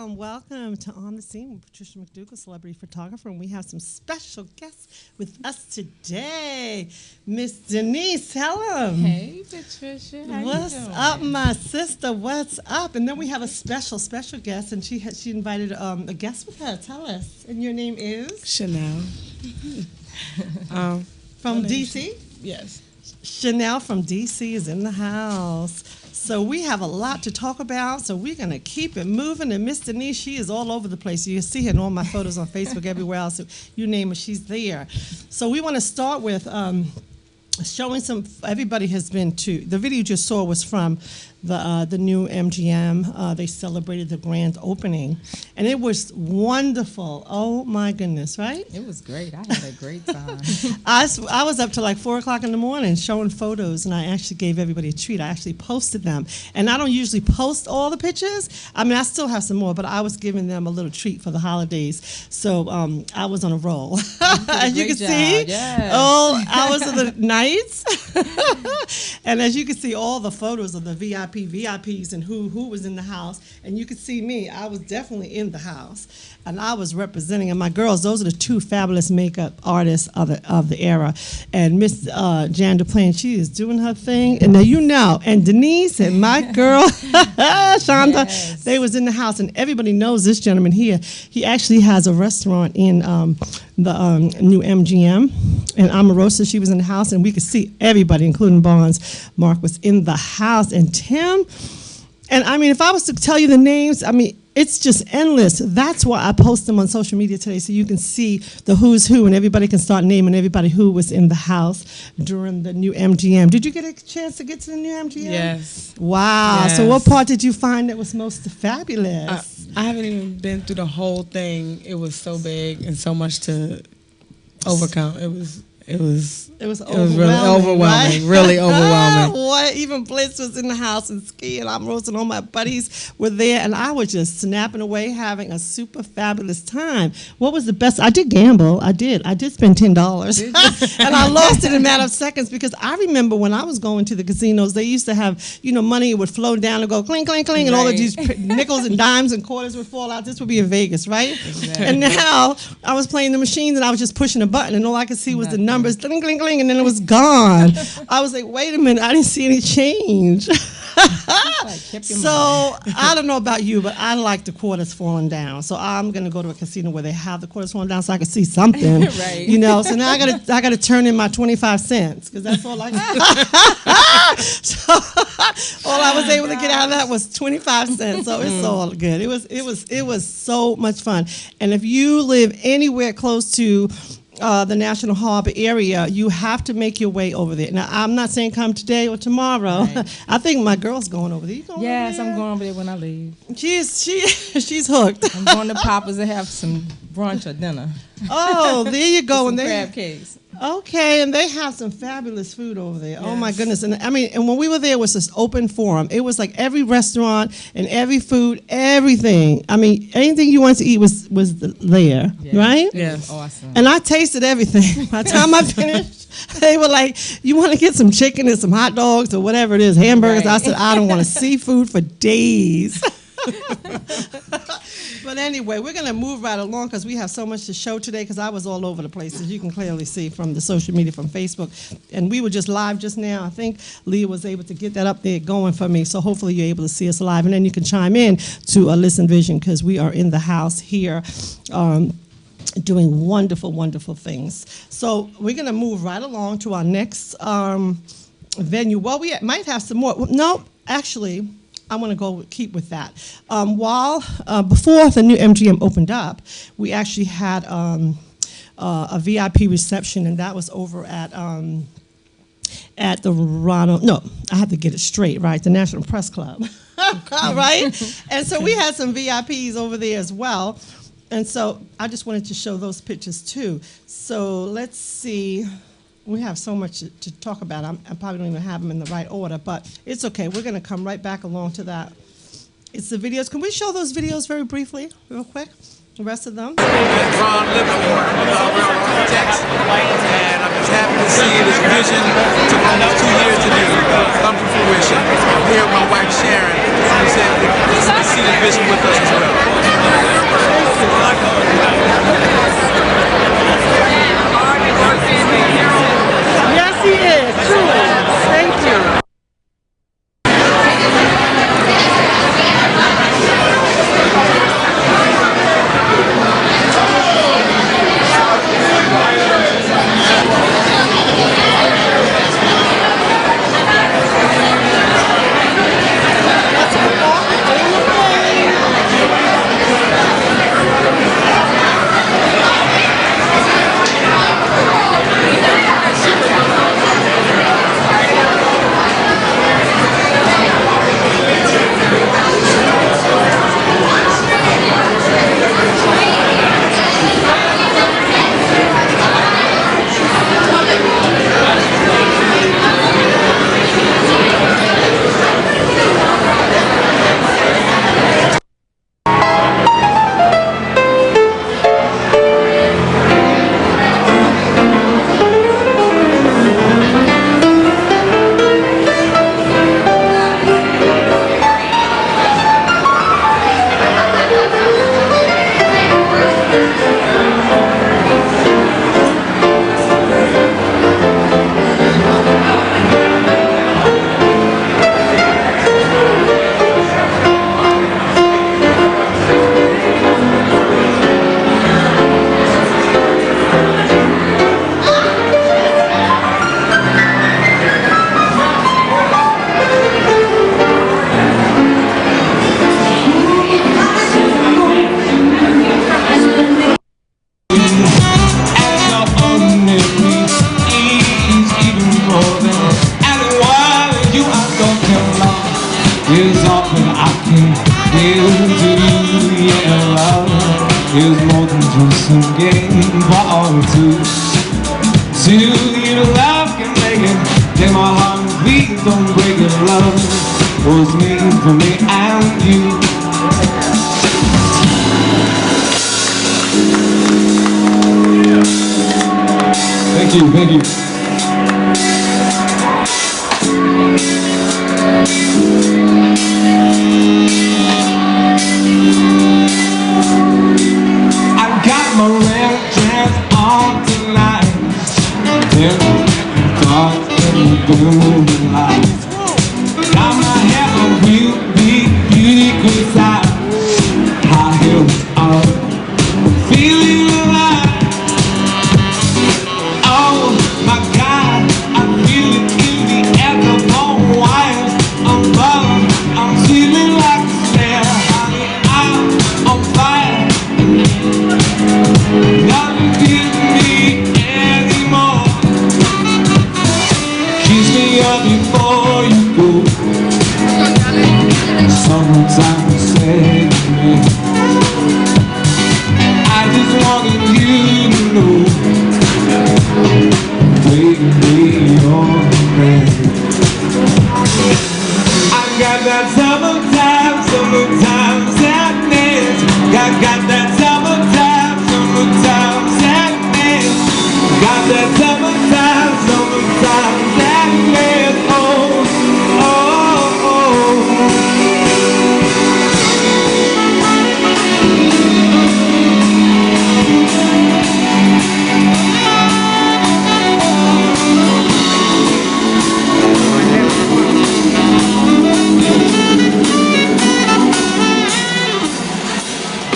Welcome to On the Scene with Patricia McDougall, celebrity photographer, and we have some special guests with us today. Miss Denise, tell them. Hey, Patricia. How What's you doing? up, my sister? What's up? And then we have a special guest, and she invited a guest with her. Tell us. And your name is? Shanelle. From D.C.? Yes. Shanelle from D.C. is in the house. So we have a lot to talk about, so we're going to keep it moving. And Miss Denise, she is all over the place. You see her in all my photos on Facebook, everywhere else. You name her, she's there. So we want to start with showing some, everybody has been to, the video you just saw was from the new MGM. They celebrated the grand opening, and it was wonderful. Oh my goodness, right? It was great. I had a great time. I was up till like 4 o'clock in the morning showing photos, and I actually gave everybody a treat. I actually posted them, and I don't usually post all the pictures. I mean, I still have some more, but I was giving them a little treat for the holidays. So I was on a roll. As you can see, all hours of the nights. And as you can see, all the photos of the VIPs and who was in the house. And you can see me. I was definitely in the house. And I was representing. And my girls, those are the two fabulous makeup artists of the era. And Miss Jan DePlane, she is doing her thing. And now you know. And Denise and my girl, Shonda, yes. They was in the house. And everybody knows this gentleman here. He actually has a restaurant in the new MGM. And Omarosa, she was in the house. And we could see everybody, including Barnes. Mark was in the house. And Tim. And I mean, if I was to tell you the names, I mean, it's just endless. That's why I post them on social media today, so you can see the who's who, and everybody can start naming everybody who was in the house during the new MGM. Did you get a chance to get to the new MGM? Yes. Wow. Yes. So what part did you find that was most fabulous? I haven't even been through the whole thing. It was so big and so much to overcome. It was overwhelming, really overwhelming, right? really overwhelming. What? Even Blitz was in the house and skiing. I'm roasting. All my buddies were there, and I was just snapping away, having a super fabulous time. What was the best? I did gamble. I did spend $10, and I lost it in a matter of seconds because I remember when I was going to the casinos, they used to have, money would flow down and go clink, clink, clink, and all of these nickels and dimes and quarters would fall out. This would be in Vegas, right? Exactly. And now I was playing the machines, and I was just pushing a button, and all I could see was the numbers, clink, clink, clink, and then it was gone. I was like, wait a minute, I didn't see any change. So I don't know about you, but I like the quarters falling down. So I'm gonna go to a casino where they have the quarters falling down so I can see something. Right. So now I gotta turn in my 25 cents because that's all I So all I was able to get out of that was 25 cents. So it's all good. It was so much fun. And if you live anywhere close to the National Harbor area, you have to make your way over there. Now, I'm not saying come today or tomorrow. Right. I think my girl's going over there. You going yes, over there? I'm going over there when I leave. She's hooked. I'm going to Papa's to have some brunch or dinner. Oh, there you go. And crab cakes. Okay, and they have some fabulous food over there. Yes. Oh my goodness! And I mean, and when we were there, it was this open forum. It was like every restaurant and every food, everything. I mean, anything you wanted to eat was there, right? Yes, awesome. And I tasted everything. By the time I finished, they were like, "You want to get some chicken and some hot dogs or whatever it is, hamburgers?" Right. I said, "I don't want to see food for days." But anyway, we're going to move right along because we have so much to show today because I was all over the place, as you can clearly see from the social media, from Facebook. And we were just live just now. I think Leah was able to get that up there going for me, so hopefully you're able to see us live. And then you can chime in to Listen Vision because we are in the house here doing wonderful, wonderful things. So we're going to move right along to our next venue. Well, we might have some more. No, actually, I want to keep with that. Before the new MGM opened up, we actually had a VIP reception, and that was over at the Ronald. No, I have to get it straight, right? The National Press Club, right? And so we had some VIPs over there as well, and so I just wanted to show those pictures too. So let's see. We have so much to talk about. I probably don't even have them in the right order, but it's okay. We're going to come right back along to that. It's the videos. Can we show those videos very briefly, real quick? The rest of them? Ron Livermore, railroad architects, and I'm just happy to see this vision. It took almost 2 years to do come to fruition. I'm here with my wife Sharon, who said to see the vision with us as well. give to you, yeah, love is more than just a game for all two. To you, love can make it. Take my heart and please don't break it. Love was made for me and you. Thank you, thank you. I got my red dress on tonight. In the dark and blue lights. Got my hair on real big beauty queen style. High heels on, feeling alive. Oh my God, I feel it in the air, the bone wires. I'm buzzing, I'm feeling like a snare. Honey, I'm on fire. Nothing gives me anymore. Kiss me up before you go. Sometimes you say to me, I just wanted you to know, baby, you're the man. I got that summertime sadness. Got that summertime sadness. Got that summertime sadness. Oh, oh, oh.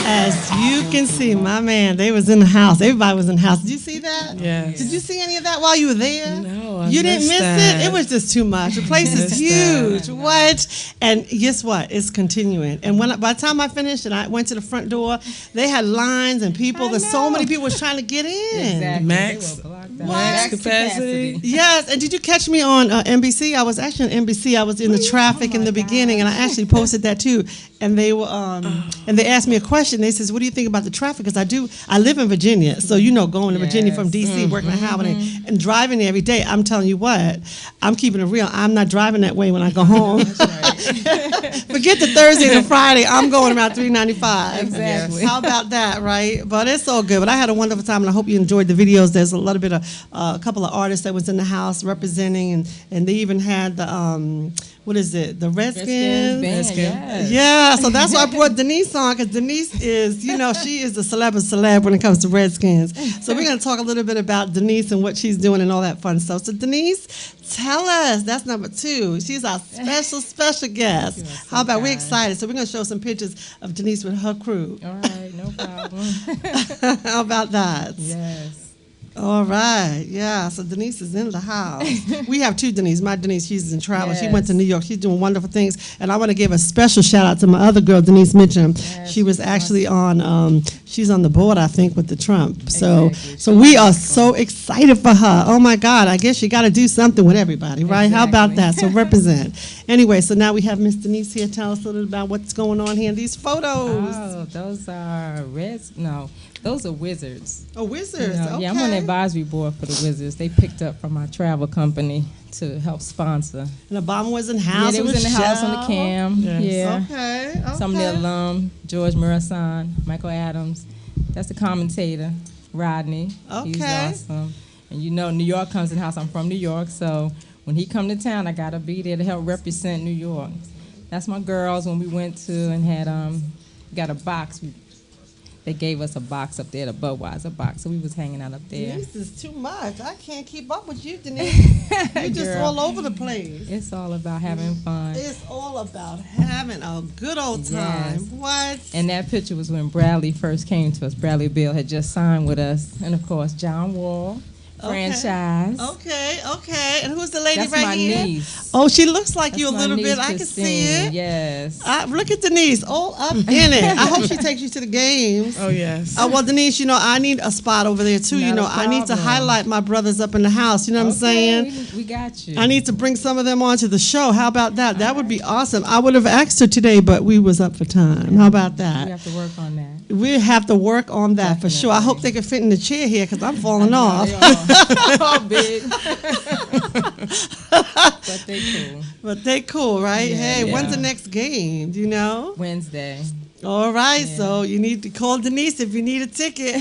As you can see, my man, they was in the house. Everybody was in the house. Did you see that? Yes. Did you see any of that while you were there? No, I You didn't missed miss that. it? It was just too much. The place is Missed huge. that. What? And guess what? It's continuing. And by the time I finished and I went to the front door, they had lines and people. There's so many people was trying to get in. Exactly. Max- They were blocked out. max capacity. Yes, and did you catch me on NBC? I was actually on NBC. I was in the traffic in the beginning, and I actually posted that too. And they were, and they asked me a question. They says, "What do you think about the traffic?" Because I live in Virginia, so going to Virginia from DC, working at Howard, and driving there every day. I'm telling you what, I'm keeping it real. I'm not driving that way when I go home. Forget the Thursday and Friday. I'm going around 395. Exactly. How about that, right? But it's all good. But I had a wonderful time, and I hope you enjoyed the videos. There's a little bit of a couple of artists that was in the house representing, and they even had the what is it? The Redskins. Band, yes. Yeah, so that's why I brought Denise on, because Denise is, she is the celeb when it comes to Redskins. So we're going to talk a little bit about Denise and what she's doing and all that fun stuff. So Denise, tell us. That's number 2. She's our special guest. How about we're excited? So we're going to show some pictures of Denise with her crew. All right, no problem. How about that? Yes. All right, yeah. So Denise is in the house. We have 2 Denise. My Denise, she's in travel. She went to New York. She's doing wonderful things. And I want to give a special shout out to my other girl, Denise Mitchum. Yes, she was actually on. She's on the board, I think, with the Trump. So, Exactly. so we are so excited for her. Oh my God! I guess you got to do something with everybody, right? How about that? So represent. Anyway, so now we have Miss Denise here. Tell us a little about what's going on here in these photos. Oh, those are those are Wizards. Oh, Wizards. Okay. Yeah, I'm on the advisory board for the Wizards. They picked up from my travel company to help sponsor. And Obama was in the house. Yeah, they with was in the house on the Michelle. cam. Yes. Yeah. Okay. Some of the alum, George Murasan, Michael Adams. That's the commentator, Rodney. He's Okay. awesome. And New York comes in the house. I'm from New York, so when he come to town, I gotta be there to help represent New York. That's my girls. When we went to and had got a box. They gave us a box up there, the Budweiser box, so we was hanging out up there. Denise is too much. I can't keep up with you, Denise. You're just Girl. all over the place. It's all about having fun. It's all about having a good old time. Yes. What? And that picture was when Bradley first came to us. Bradley Bill had just signed with us, and of course John Wall, franchise. Okay. And who's the lady That's right my here? niece. Oh, she looks like That's you a my little niece, bit. I can Christine. see it. Yes. Look at Denise, all up in it. I hope she takes you to the games. Oh, yes. Well, Denise, I need a spot over there too. Not a I need to problem. highlight my brothers up in the house. You know what I'm saying? We got you. I need to bring some of them onto the show. How about that? That would be awesome. I would have asked her today, but we was up for time. How about We that? have to work on that. We have to work on that for sure. I hope they can fit in the chair here because I'm falling off. They all big. But they cool. But they cool, right? Yeah, Hey, when's yeah. the next game? Do you know? Wednesday. All right, Yeah. so you need to call Denise if you need a ticket.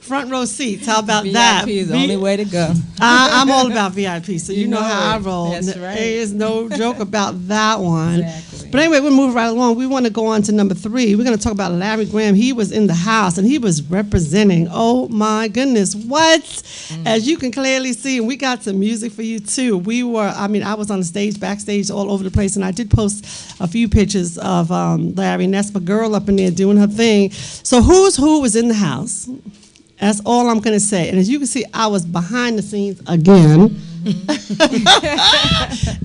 Front row seats. How about that? VIP is the only way to go. I'm all about VIP, so you know know how I it. roll. That's right. There is no joke about that one. Exactly. But anyway, we'll move right along. We want to go on to number 3. We're going to talk about Larry Graham. He was in the house, and he was representing. Oh, my goodness. What? As you can clearly see, and we got some music for you, too. I was on the stage, backstage, all over the place, and I did post a few pictures of Larry, and that's my girl up in there doing her thing. So who was in the house? That's all I'm going to say. And as you can see, I was behind the scenes again.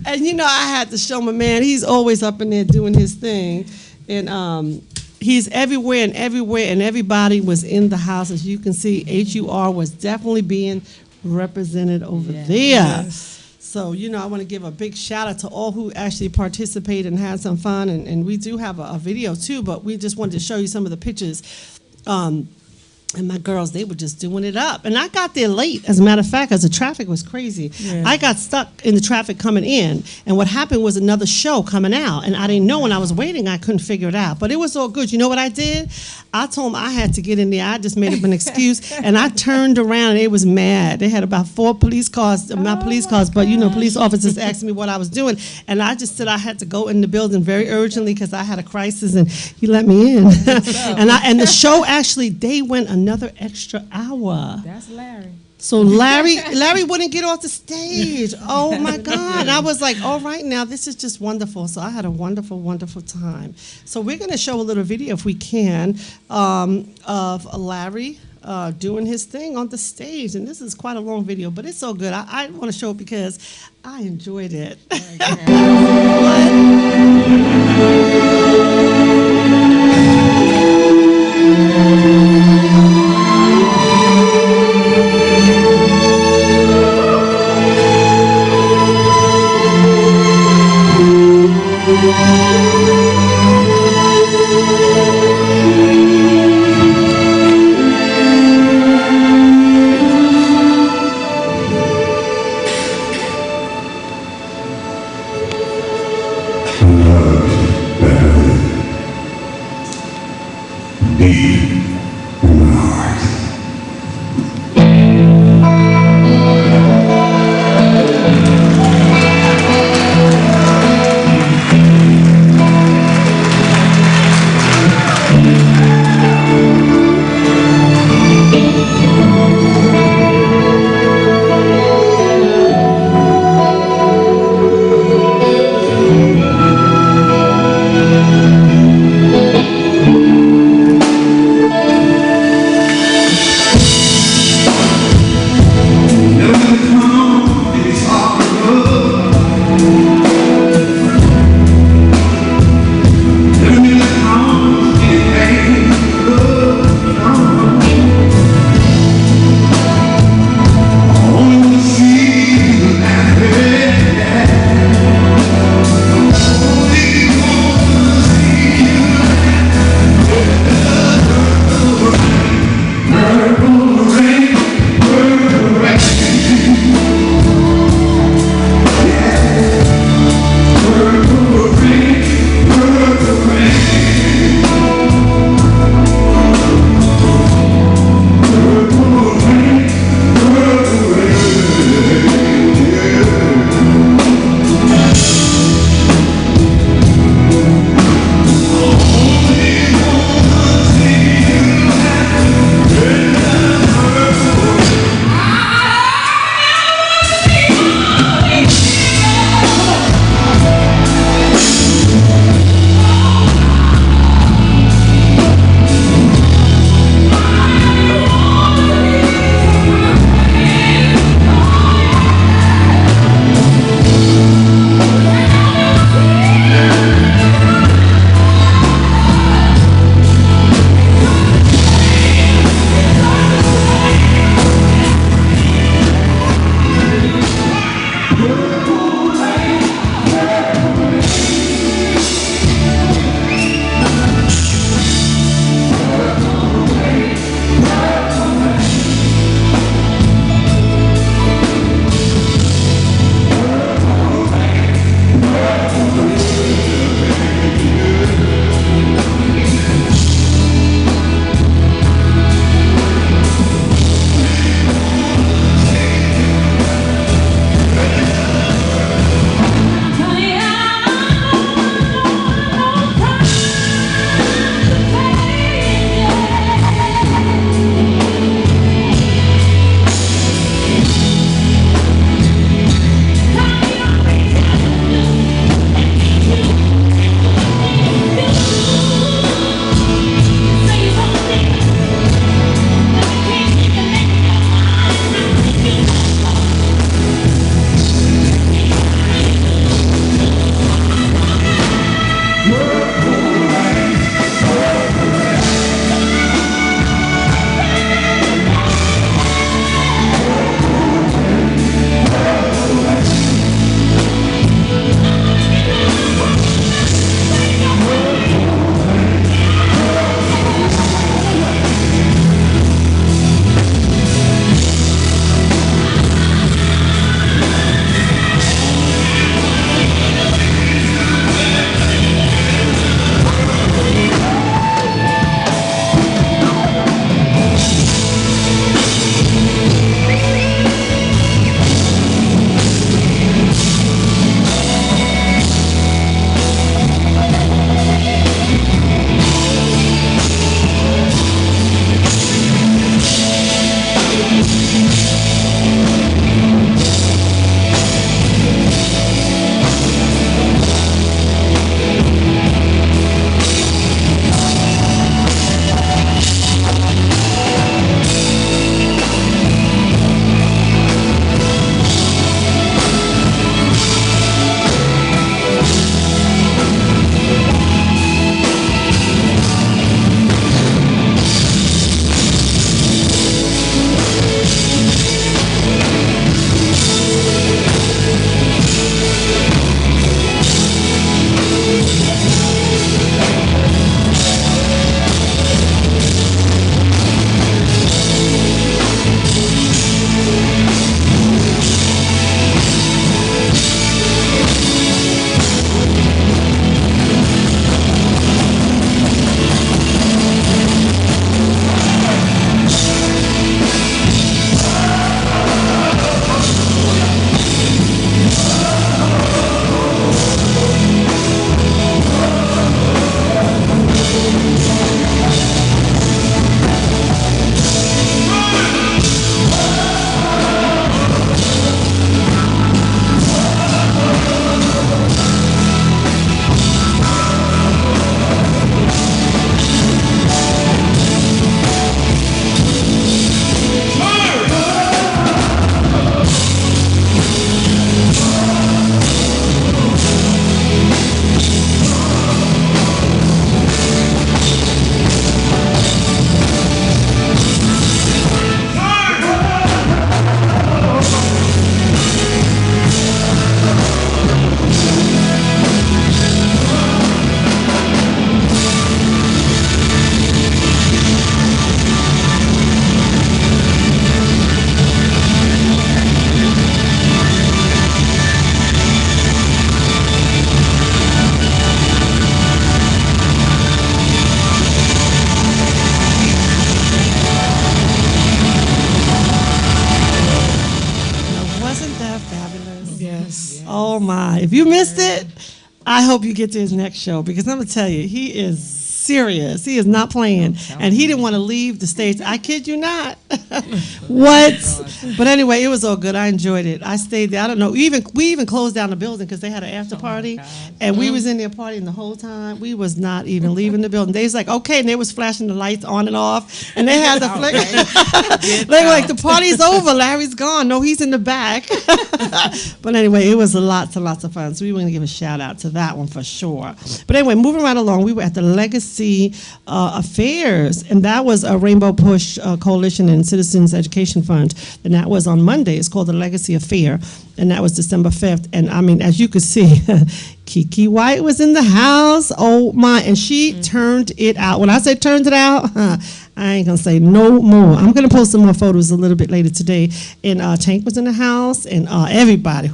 And I had to show my man, he's always up in there doing his thing. And he's everywhere, and everybody was in the house. As you can see, HUR was definitely being represented over there. Yes. So, I want to give a big shout out to all who actually participated and had some fun. And we do have a video too, but we just wanted to show you some of the pictures. And my girls, they were just doing it up. And I got there late, as a matter of fact, because the traffic was crazy. Yeah. I got stuck in the traffic coming in. And what happened was another show coming out. And I didn't know when I was waiting, I couldn't figure it out. But it was all good. You know what I did? I told them I had to get in there. I just made up an excuse. And I turned around, and they was mad. They had about 4 police cars, not police cars, but, police officers asking me what I was doing. And I just said I had to go in the building very urgently because I had a crisis, and he let me in. and the show actually, they went another extra hour. That's Larry. So Larry wouldn't get off the stage. Oh my God. And I was like, all right, now this is just wonderful. So I had a wonderful, wonderful time. So we're going to show a little video, if we can, of Larry doing his thing on the stage. And this is quite a long video, but it's so good. I want to show it because I enjoyed it. If you missed it, I hope you get to his next show because I'm going to tell you, he is serious. He is not playing. And he didn't want to leave the stage. I kid you not. What? But anyway, it was all good. I enjoyed it. I stayed there. I don't know. We even closed down the building because they had an after party. And we was in there partying the whole time. We was not even leaving the building. They was like, okay. And they was flashing the lights on and off. And they had the flicker. They were like, the party's over. Larry's gone. No, he's in the back. But anyway, it was lots and lots of fun. So we want to give a shout out to that one for sure. But anyway, moving right along, we were at the Legacy Affairs, and that was a Rainbow Push Coalition and Citizens Education Fund, and that was on Monday. It's called the Legacy Affair, and that was December 5th. And I mean, as you could see, Kiki White was in the house. Oh my, and she turned it out. When I say turned it out, I ain't gonna say no more. I'm gonna post some more photos a little bit later today. And Tank was in the house, and everybody.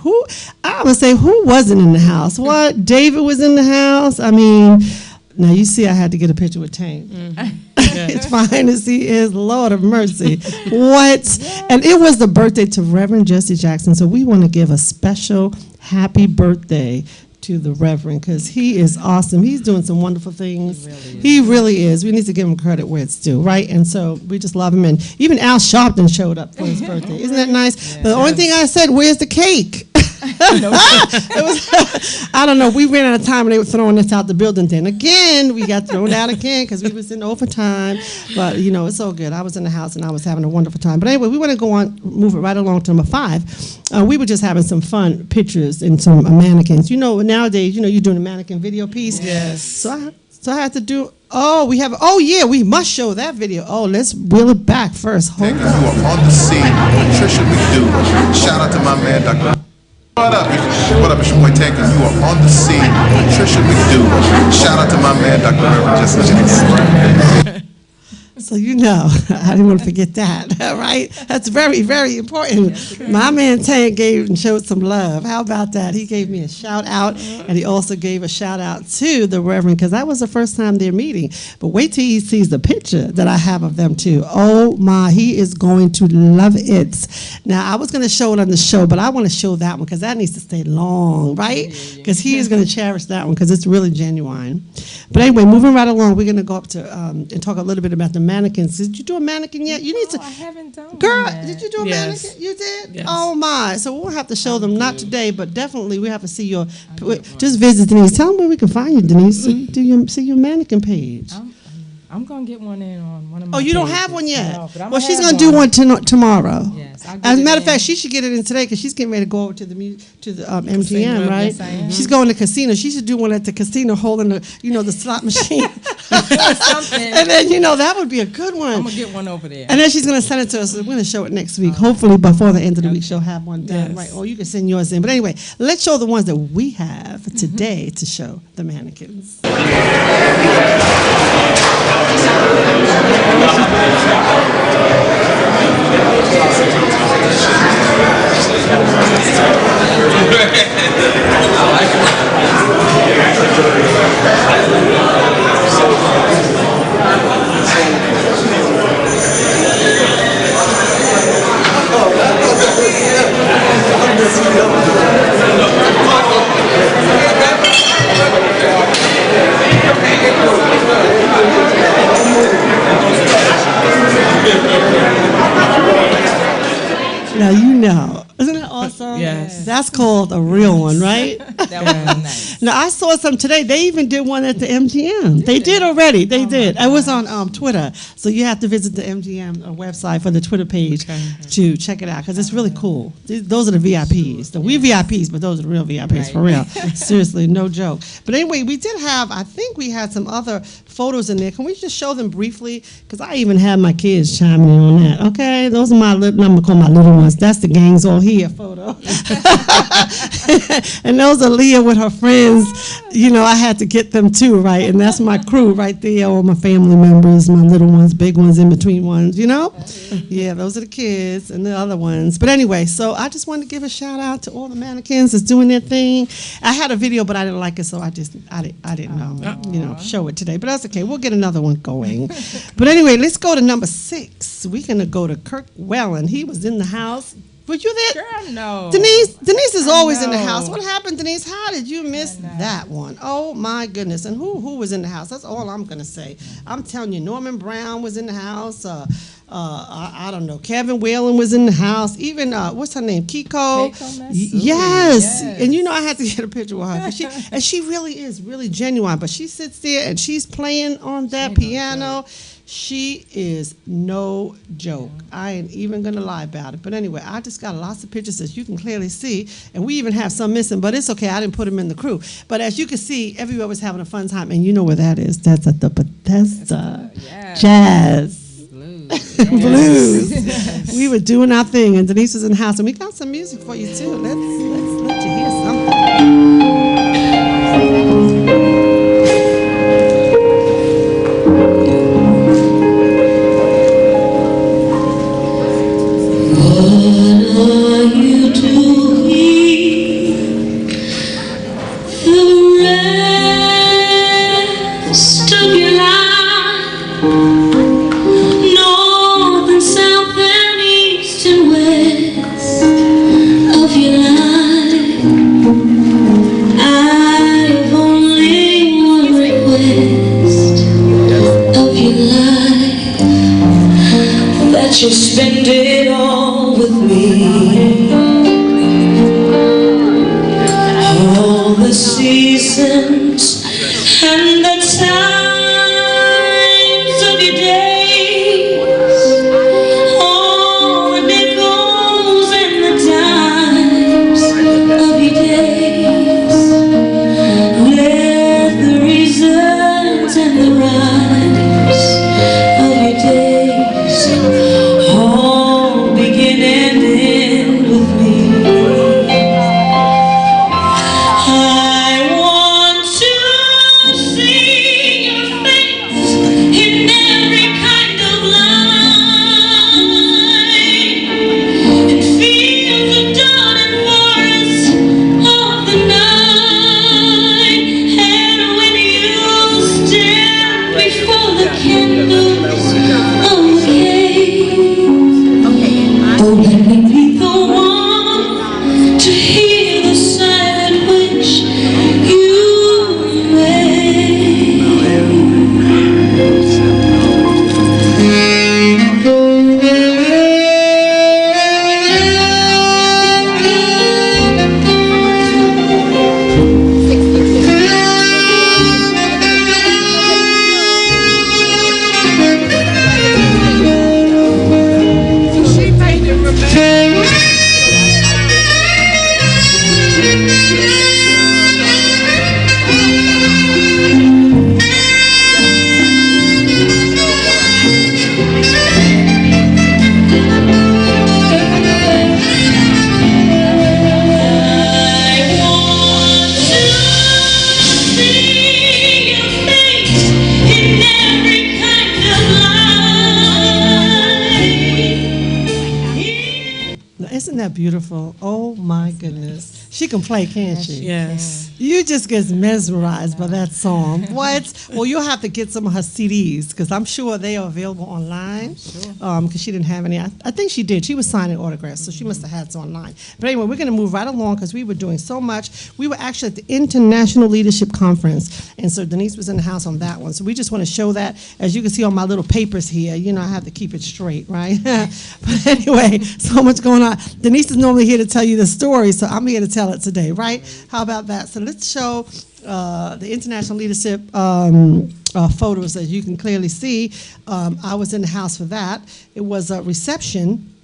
I would say who wasn't in the house? What? David was in the house. I mean, now you see I had to get a picture with Tank. As fine as he is, Lord of mercy. What? And it was the birthday to Reverend Jesse Jackson, so we want to give a special happy birthday to the Reverend because he is awesome. He's doing some wonderful things. He really is. We need to give him credit where it's due, right? And so we just love him. And even Al Sharpton showed up for his birthday. Isn't that nice? The only thing I said, where's the cake? It was, I don't know. We ran out of time and they were throwing us out the building. Then again, we got thrown out again because we was in overtime. But you know, it's all good. I was in the house and I was having a wonderful time. But anyway, we want to go on, move it right along to number 5. We were just having some fun pictures and some mannequins. You know, nowadays, you know, you're doing a mannequin video piece. Yes. So I had to do. We must show that video. Oh, let's reel it back first. Hold on. You are on the scene, Patricia McDougall. Shout out to my man, Dr. What up, it's your boy Tank, and you are on the scene, Patricia McDougall. Shout out to my man, Dr. Reverend Jesse Jackson. So you know, I didn't want to forget that, right? That's very, very important. My man Tank gave and showed some love. How about that? He gave me a shout out, and he also gave a shout out to the Reverend, because that was the first time they're meeting. But wait till he sees the picture that I have of them too. Oh my, he is going to love it. Now, I was going to show it on the show, but I want to show that one because that needs to stay long, right? Because he is going to cherish that one because it's really genuine. But anyway, moving right along, we're going to go up to and talk a little bit about the mannequins. Did you do a mannequin yet? You need to. I haven't done Girl, one yet. did you do a mannequin? You did? Yes. Oh my! So we'll have to show them, not today, but definitely we have to see your. Just visit Denise. Tell them where we can find you, Denise. See your mannequin page. I'm gonna get one in on one of my. Oh, you don't pages. have one yet? No, but I'm well, she's have gonna do one tomorrow. Yes. As a matter of fact, she should get it in today because she's getting ready to go over to the MGM, Casino. right? Yes, I am. She's going to the casino. She should do one at the casino, holding the slot machine. Something. And then that would be a good one. I'm gonna get one over there. And then she's going to send it to us. We're going to show it next week. Hopefully before the end of the week, she'll have one done. Yes. Right? Or you can send yours in. But anyway, let's show the ones that we have today to show the mannequins. Now you know. Isn't that awesome? Yes. That's called a real one, right? That was nice. Now, I saw some today. They even did one at the MGM. They did already. They did. It was on Twitter. So you have to visit the MGM website for the Twitter page to check it out because it's really cool. Those are the VIPs. We VIPs, but those are the real VIPs, for real. Seriously, no joke. But anyway, we did have, I think we had some other photos in there. Can we just show them briefly? Because I even had my kids chiming in on that. Okay, those are I'm going to call my little ones. That's the gang's all here photo. And those are Leah with her friends. I had to get them too, right? And that's my crew right there, all my family members, my little ones, big ones, in between ones, Yeah, those are the kids and the other ones. But anyway, so I just wanted to give a shout out to all the mannequins that's doing their thing. I had a video, but I didn't like it, so I didn't show it today. But that's okay. We'll get another one going. But anyway, let's go to number 6. We're going to go to Kirk Wellen. He was in the house. Were you there? Girl, no. Denise is always in the know. house. What happened, Denise? How did you miss that one? Oh my goodness! And who was in the house? That's all I'm gonna say. I'm telling you, Norman Brown was in the house. I don't know. Kevin Whalen was in the house. Even what's her name? Kiko. Yes. And you know I had to get a picture with her. She really is really genuine. But she sits there and she's playing on that piano. She is no joke. I ain't even gonna lie about it. But anyway, I just got lots of pictures as you can clearly see, and we even have some missing, but it's okay. I didn't put them in the crew. But as you can see, everyone was having a fun time, and you know where that is. That's at the Bethesda Jazz. Blues. We were doing our thing, and Denise was in the house, and we got some music for you too. Let's let you hear something. You spend it all with me, all the seasons and the times of your days, all the nickels and the dimes of your days. Let the reasons and the rhymes of your days all begin and end with me. I want to see your face in every kind of light, and feel the dawn and forest of the night. And when you stand before the candles of the cave, oh, let me be the one to hear the silent wish you Isn't that beautiful? Oh my goodness. She can play, can't she? Yes. You just get mesmerized by that song. What? Well, you'll have to get some of her CDs because I'm sure they are available online. Because she didn't have any. I think she did. She was signing autographs, so she must have had some online. But anyway, we're going to move right along because we were doing so much. We were actually at the International Leadership Conference, and so Denise was in the house on that one. So we just want to show that. As you can see on my little papers here, you know, I have to keep it straight, right? But anyway, so much going on. Denise is normally here to tell you the story, so I'm here to tell it today, right? How about that? So let's show the International Leadership photos. As you can clearly see, I was in the house for that. It was a reception,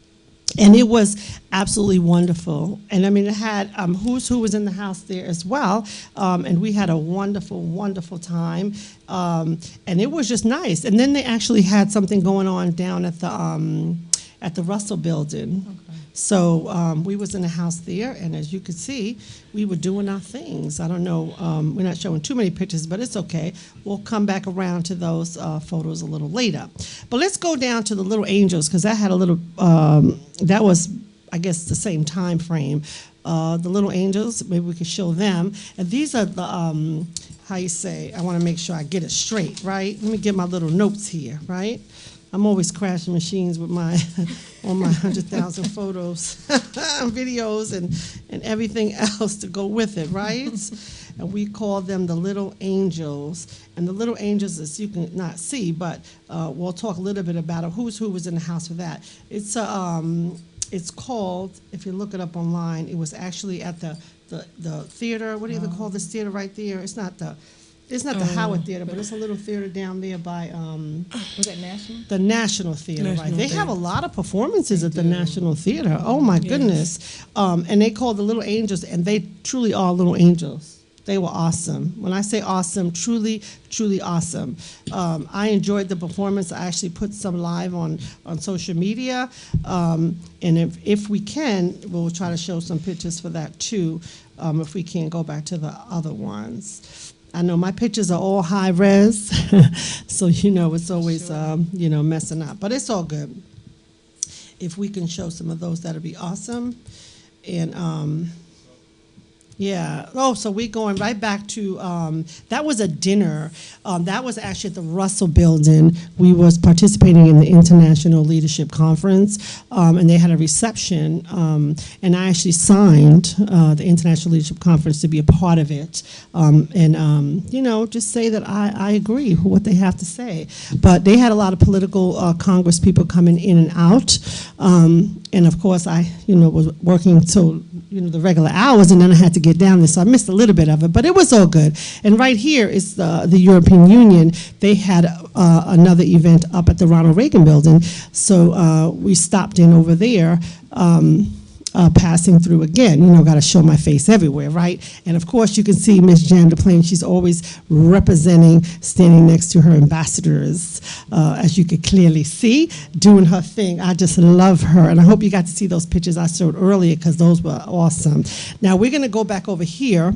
and it was absolutely wonderful. And I mean, it had Who's Who was in the house there as well, and we had a wonderful, wonderful time. And it was just nice. And then they actually had something going on down at the Russell Building. Okay. So we was in the house there, and as you could see, we were doing our things. I don't know, we're not showing too many pictures, but it's okay. We'll come back around to those photos a little later. But let's go down to the Little Angels, because that had a little, that was, I guess, the same time frame. The Little Angels, maybe we could show them. And these are the, how you say, I want to make sure I get it straight, right? Let me get my little notes here, right? I'm always crashing machines with my on my 100,000 photos, videos, and everything else to go with it, right? And we call them the little angels. And the little angels, as you can not see, but we'll talk a little bit about it. Who was in the house for that? It's called, if you look it up online, it was actually at the theater. What do you call this theater right there? It's not the Howard Theater, but it's a little theater down there by Was that National? the National Theater, right? National They Theater. have a lot of performances at the National Theater. Oh my goodness! And they call the Little Angels, and they truly are little angels. They were awesome. When I say awesome, truly, truly awesome. I enjoyed the performance. I actually put some live on social media. And if we can, we'll try to show some pictures for that too, if we can't go back to the other ones. I know my pictures are all high res, so it's always messing up. But it's all good. If we can show some of those, that'll be awesome. And yeah. Oh, so we're going right back to, that was a dinner. That was actually at the Russell Building. We was participating in the International Leadership Conference, and they had a reception, and I actually signed the International Leadership Conference to be a part of it, and just say that I agree with what they have to say. But they had a lot of political Congress people coming in and out, and of course I, was working till the regular hours, and then I had to get down there, so I missed a little bit of it, but it was all good. And right here is the European Union. They had another event up at the Ronald Reagan Building, so we stopped in over there, passing through again. Got to show my face everywhere, right? And of course, you can see Miss Jan DePlane. She's always representing, standing next to her ambassadors, as you could clearly see, doing her thing. I just love her, and I hope you got to see those pictures I showed earlier because those were awesome. Now we're going to go back over here.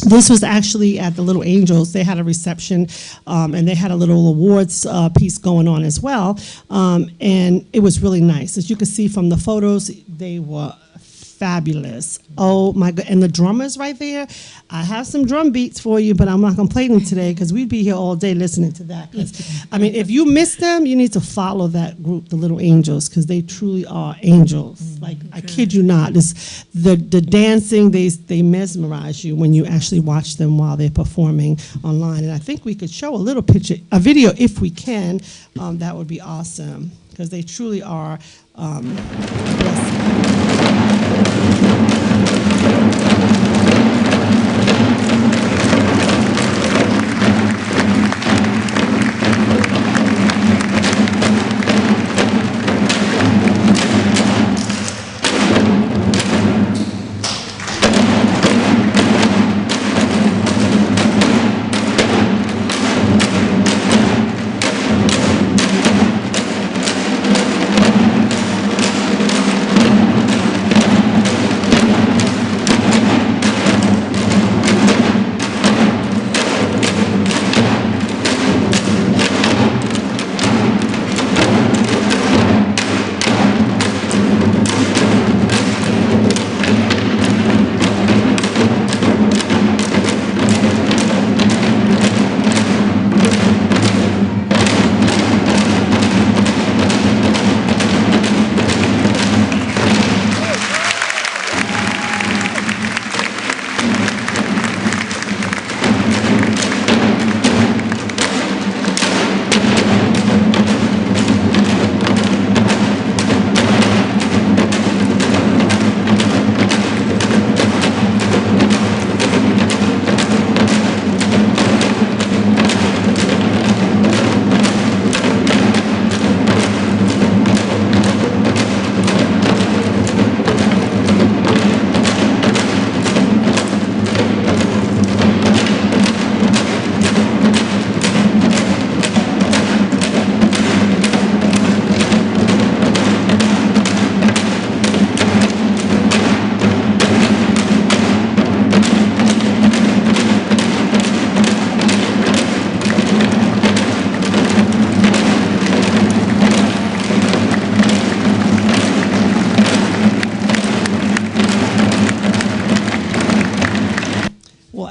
This was actually at the Little Angels. They had a reception, and they had a little awards piece going on as well, and it was really nice. As you can see from the photos, they were fabulous. Oh my God, and the drummers right there. I have some drum beats for you, but I'm not gonna play them today because we'd be here all day listening to that. I mean, if you miss them, you need to follow that group, the Little Angels, because they truly are angels. Like, I kid you not. The dancing, they mesmerize you when you actually watch them while they're performing online. And I think we could show a video if we can. That would be awesome, because they truly are a blessing.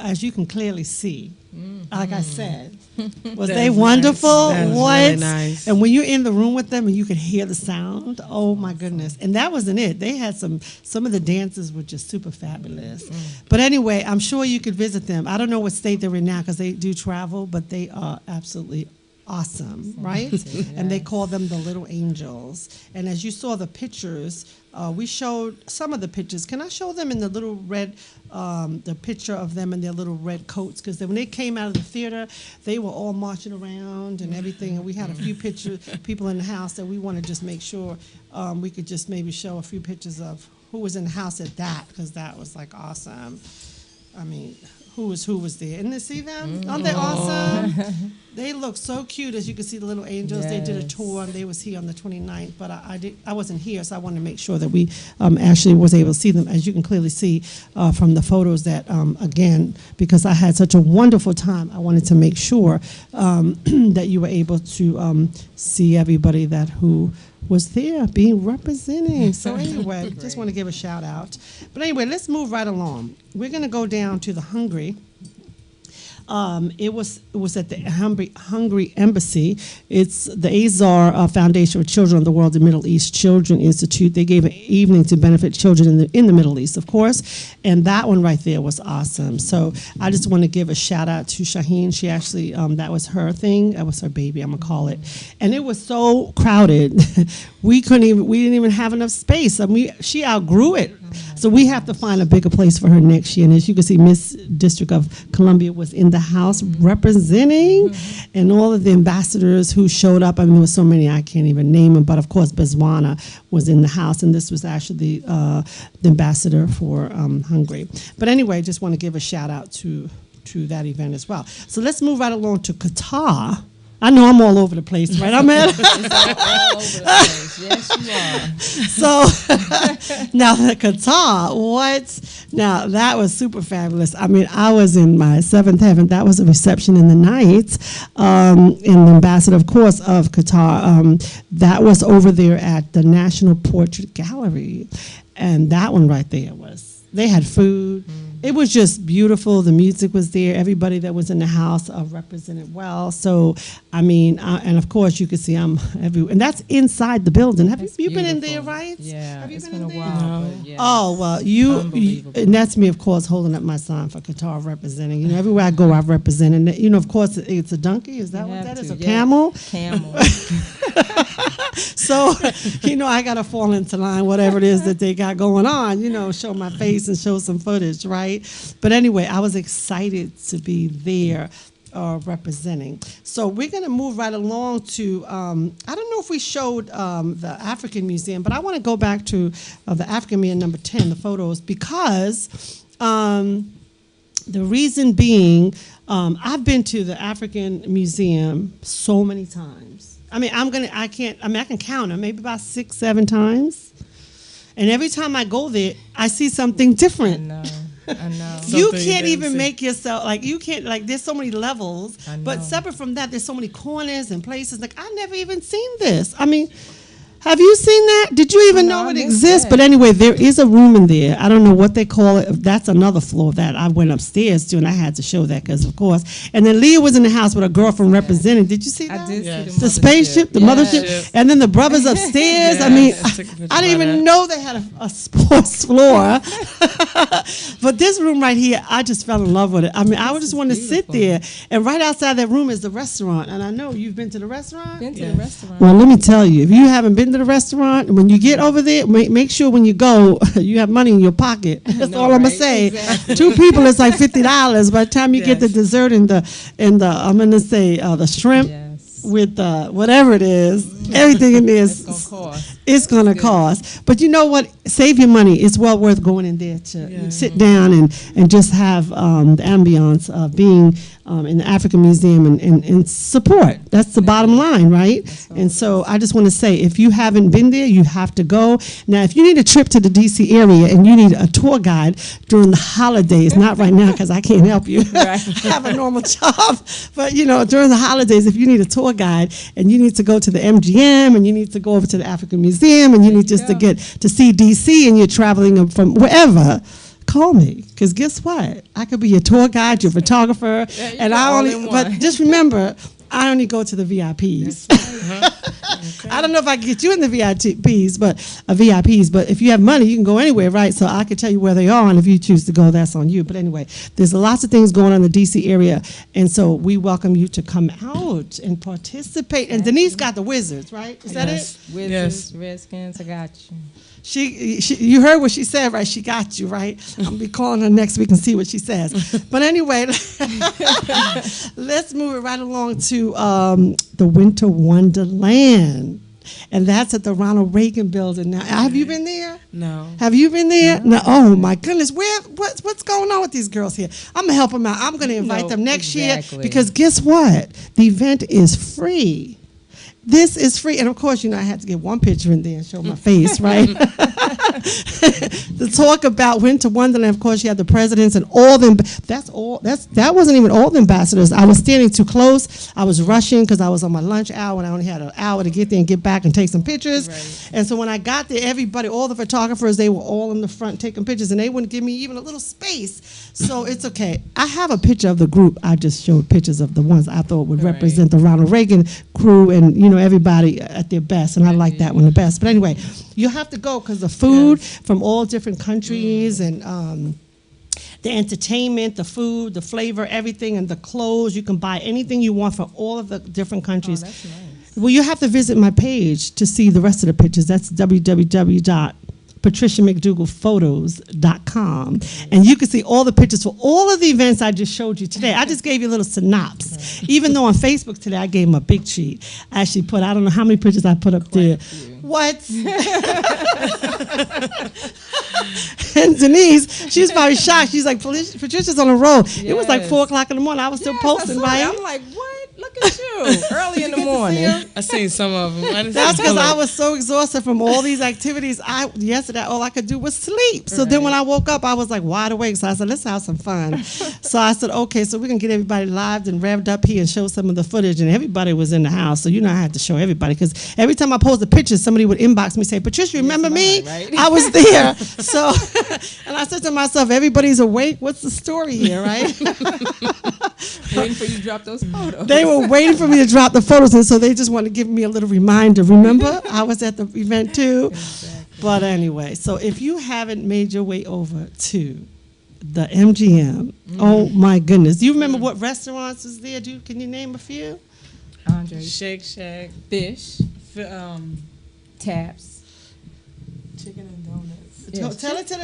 As you can clearly see, like I said, Was they wonderful? That was What? really nice. And when you're in the room with them and you could hear the sound, oh my goodness. And that wasn't it. They had some of the dances were just super fabulous. But anyway, I'm sure you could visit them. I don't know what state they're in now because they do travel, but they are absolutely awesome, right? And they call them the Little Angels. And as you saw the pictures, we showed some of the pictures. Can I show them in the little red, the picture of them in their little red coats? Because when they came out of the theater, they were all marching around and everything. And we had a few pictures, people in the house that we want to just make sure we could just maybe show a few pictures of who was in the house at that, because that was like awesome. I mean, who was there? And to see them, aren't they awesome? They look so cute, as you can see the Little Angels. They did a tour, and they was here on the 29th, but I wasn't here, so I wanted to make sure that we actually was able to see them, as you can clearly see from the photos that, again, because I had such a wonderful time, I wanted to make sure that you were able to see everybody who was there being representing. So anyway, just want to give a shout out. But anyway, let's move right along. We're going to go down to the Hungary. It was at the Hungary Embassy. It's the Azar Foundation for Children of the World and Middle East Children Institute. They gave an evening to benefit children in the Middle East, of course, and that one right there was awesome. So I just want to give a shout out to Shaheen. She actually, that was her thing. That was her baby, I'm gonna call it. And it was so crowded. we didn't even have enough space. I mean, she outgrew it. So we have to find a bigger place for her next year. And as you can see, Miss District of Columbia was in the house representing, and all of the ambassadors who showed up. I mean, there were so many I can't even name them. But of course, Botswana was in the house, and this was actually the ambassador for Hungary. But anyway, just want to give a shout out to that event as well. So let's move right along to Qatar. I know I'm all over the place, right? I'm at It's all over the place. Yes, you are. So now Qatar, what? Now that was super fabulous. I mean, I was in my seventh heaven. That was a reception in the night, and the ambassador, of course, of Qatar. That was over there at the National Portrait Gallery, and that one right there was. They had food. It was just beautiful. The music was there. Everybody that was in the house represented well. So, I mean, and of course, you can see I'm everywhere. And that's inside the building. Have you been in there, right? Yeah, Have you it's been been in a there? while. But yeah. Oh, well, you, and that's me, of course, holding up my sign for Qatar representing. You know, everywhere I go, I've represented. You know, of course, it's a donkey. Is that what that is? A camel? Camel. So, you know, I got to fall into line, whatever it is that they got going on, you know, show my face and show some footage, right? But anyway, I was excited to be there representing. So we're going to move right along to, I don't know if we showed the African Museum, but I want to go back to the African Museum number 10, the photos, because the reason being, I've been to the African Museum so many times. I mean, I can count them, maybe about 6, 7 times. And every time I go there, I see something different. I know. You can't even make yourself, like, you can't, like, there's so many levels. But separate from that, there's so many corners and places. Like, I've never even seen this. I mean, have you seen that? Did you even know it exists? But anyway, there is a room in there. I don't know what they call it. That's another floor that I went upstairs to, and I had to show that because, of course. And then Leah was in the house with a girlfriend representing. Did you see that? I did see the spaceship, the mothership, and then the brothers upstairs. I mean, I didn't even know they had a sports floor. But this room right here, I just fell in love with it. I mean, I would just want to sit there. And right outside that room is the restaurant. And I know you've been to the restaurant. Been to the restaurant. Well, let me tell you, if you haven't been to the restaurant, when you get over there, make sure when you go, you have money in your pocket. That's all I'm gonna say. Exactly. 2 people is like $50. By the time you get the dessert and the I'm gonna say the shrimp with whatever it is, everything in there is it's gonna cost. But you know what? Save your money. It's well worth going in there to sit down and just have the ambiance of being in the African Museum and support. That's the bottom line, right? And so I just want to say, if you haven't been there, you have to go. Now, if you need a trip to the D.C. area and you need a tour guide during the holidays, not right now because I can't help you. I have a normal job. But, you know, during the holidays, if you need a tour guide and you need to go to the MGM and you need to go over to the African Museum and you need just to get to see D.C. and you're traveling from wherever, call me, because guess what? I could be your tour guide, your photographer, and I only. But just remember, I only go to the VIPs. I don't know if I can get you in the VIPs, but if you have money, you can go anywhere, right? So I can tell you where they are, and if you choose to go, that's on you. But anyway, there's lots of things going on in the D.C. area, and so we welcome you to come out and participate. And Denise got the Wizards, right? Is that it? Wizards, Redskins, I got you. You heard what she said, right? She got you, right? I'm going to be calling her next week and see what she says. But anyway, let's move it right along to the Winter Wonderland. And that's at the Ronald Reagan Building. Now, have you been there? No. Have you been there? No. Oh, my goodness. What's going on with these girls here? I'm going to help them out. I'm going to invite them next year because guess what? The event is free. This is free. And, of course, I had to get one picture in there and show my face, right? To talk about Winter Wonderland, of course, you have the presidents and all them. That wasn't even all the ambassadors. I was standing too close. I was rushing because I was on my lunch hour, and I only had an hour to get there and get back and take some pictures. Right. And so when I got there, everybody, all the photographers, they were all in the front taking pictures, and they wouldn't give me even a little space. So it's okay. I have a picture of the group. I just showed pictures of the ones I thought would represent the Ronald Reagan crew and, everybody at their best, and I like that one the best. But anyway, you have to go because the food from all different countries and the entertainment, the food, the flavor, everything, and the clothes. You can buy anything you want from all of the different countries. Oh, that's nice. Well, you have to visit my page to see the rest of the pictures. That's www.patriciamcdougallphotos.com, and you can see all the pictures for all of the events I just showed you today. I just gave you a little synopsis. Even though on Facebook today I gave them a big sheet. I actually put, I don't know how many pictures I put up there. What? And Denise, she's probably shocked. She's like, Patricia's on the road. Yes. It was like 4 o'clock in the morning. I was still posting, right? I'm like, what? Look at you. Early in the morning. I seen some of them. That's because I was so exhausted from all these activities. Yesterday, all I could do was sleep. So then when I woke up, I was like wide awake. So I said, let's have some fun. So I said, okay, so we can get everybody live and revved up here and show some of the footage. And everybody was in the house. So I had to show everybody. Because every time I post a picture, somebody would inbox me and say, Patricia, remember me? Right? I was there. So, and I said to myself, everybody's awake. What's the story here, right? Waiting for you to drop those photos. They were waiting for me to drop the photos, and so they just wanted to give me a little reminder. Remember, I was at the event too. Exactly. But anyway, so if you haven't made your way over to the MGM, oh my goodness, do you remember what restaurants was there? Can you name a few? Andre, Shake Shack, Fish, Taps, Chicken and Donuts. Tell it. Chicken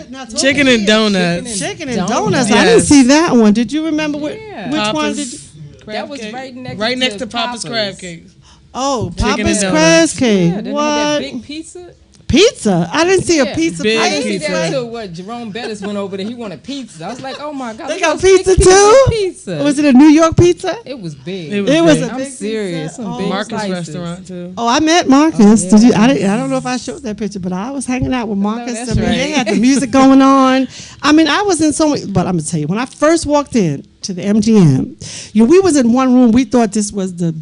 and Donuts. Chicken and Donuts. Yes. I didn't see that one. Did you remember which one did you? That was right next to Papa's Crab Cakes. Oh, Papa's Crab Cake. Yeah, what? That big pizza. Pizza? I didn't see a pizza. I didn't see that until Jerome Bettis went over there. He wanted pizza. I was like, oh my God. They got pizza too? Pizza. Was it a New York pizza? It was big. It was a I'm big serious. Pizza. Big Marcus slices. restaurant too. Oh, I met Marcus. Did you? I don't know if I showed that picture, but I was hanging out with Marcus. No, I mean, they had the music going on. I mean, I was in so many. But I'm gonna tell you, when I first walked in to the MGM, we was in one room. We thought this was the,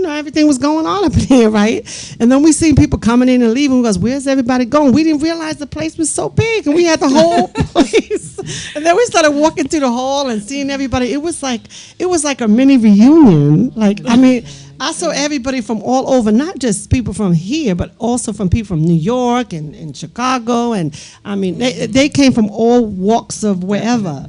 everything was going on up in here, right? And then we seen people coming in and leaving. We goes, where's everybody going? We didn't realize the place was so big, and we had the whole place. And then we started walking through the hall and seeing everybody. It was like a mini reunion. I saw everybody from all over, not just people from here, but also from people from New York and Chicago. And I mean, they came from all walks of wherever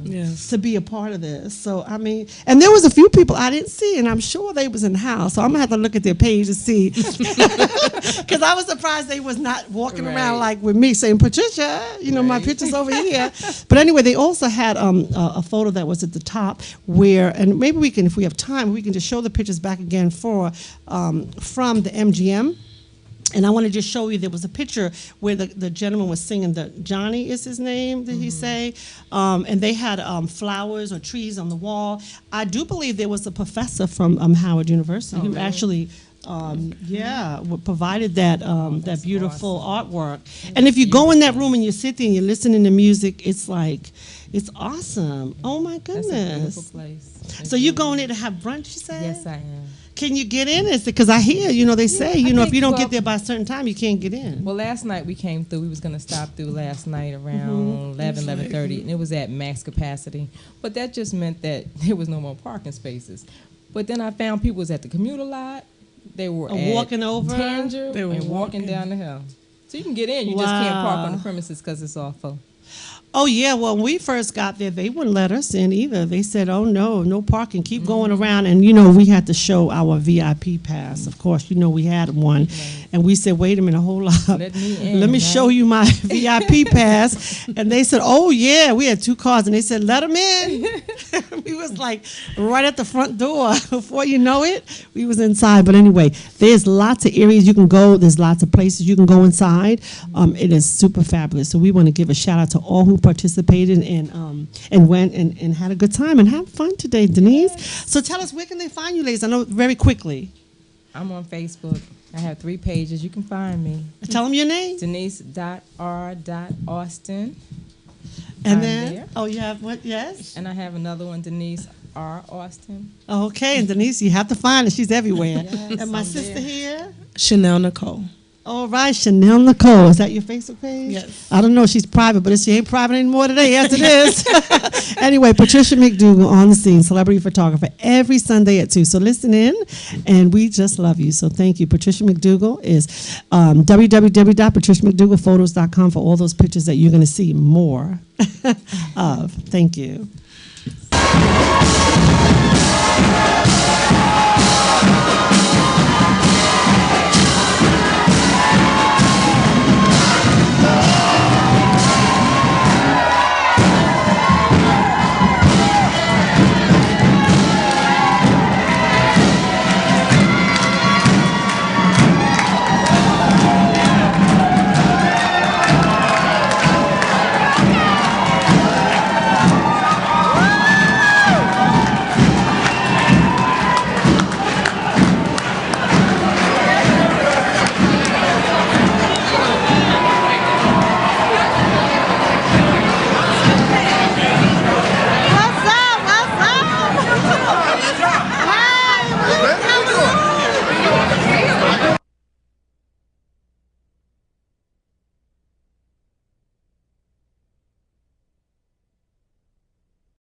to be a part of this. So, I mean, and there was a few people I didn't see, and I'm sure they was in the house. So I'm going to have to look at their page to see. Because I was surprised they was not walking around like with me saying, Patricia, my picture's over here. But anyway, they also had a photo that was at the top where, and maybe we can, if we have time, we can just show the pictures back again from the MGM. And I want to just show you, there was a picture where the gentleman was singing, Johnny is his name, did he say? And they had flowers or trees on the wall. I do believe there was a professor from Howard University who actually provided that beautiful artwork. And if you go in that room and you sit there and you're listening to music, it's awesome. Oh my goodness. That's a beautiful place. So you going there to have brunch, you said? Yes, I am. Can you get in? Is it because I hear, they say, I if think, you don't well, get there by a certain time, you can't get in. Well, last night we came through. We was going to stop through last night around 11:30, and it was at max capacity. But that just meant that there was no more parking spaces. But then I found people was at the commuter lot. They were walking over. Tanger They were and walking walking. down the hill. So you can get in. You just can't park on the premises because it's all full. Oh, yeah. Well, when we first got there, they wouldn't let us in either. They said, oh, no parking. Keep going around. And, we had to show our VIP pass. Of course, we had one. And we said, wait a minute, hold up. Let me in, Let me right? show you my VIP pass. And they said, oh, yeah. We had 2 cars. And they said, let them in. We was like right at the front door. Before you know it, we was inside. But anyway, there's lots of areas you can go. There's lots of places you can go inside. It is super fabulous. So we want to give a shout out to all who participated and went and had a good time and have fun today, Denise. So tell us, where can they find you, ladies? I know very quickly. I'm on Facebook. I have 3 pages. You can find me. Tell them your name. Denise.R.Austin. And I'm then, there. oh, you have what? Yes? And I have another one, Denise R. Austin. Okay, and Denise, you have to find her. She's everywhere. Yes, and my I'm sister there. here. Shanelle Nicole. All right, Shanelle Nicole. Is that your Facebook page? Yes. I don't know. She's private, but she ain't private anymore today. Yes, it is. Anyway, Patricia McDougall on the scene, celebrity photographer, every Sunday at 2. So listen in, and we just love you. So thank you. Patricia McDougall is www.patriciamcdougallphotos.com for all those pictures that you're going to see more of. Thank you.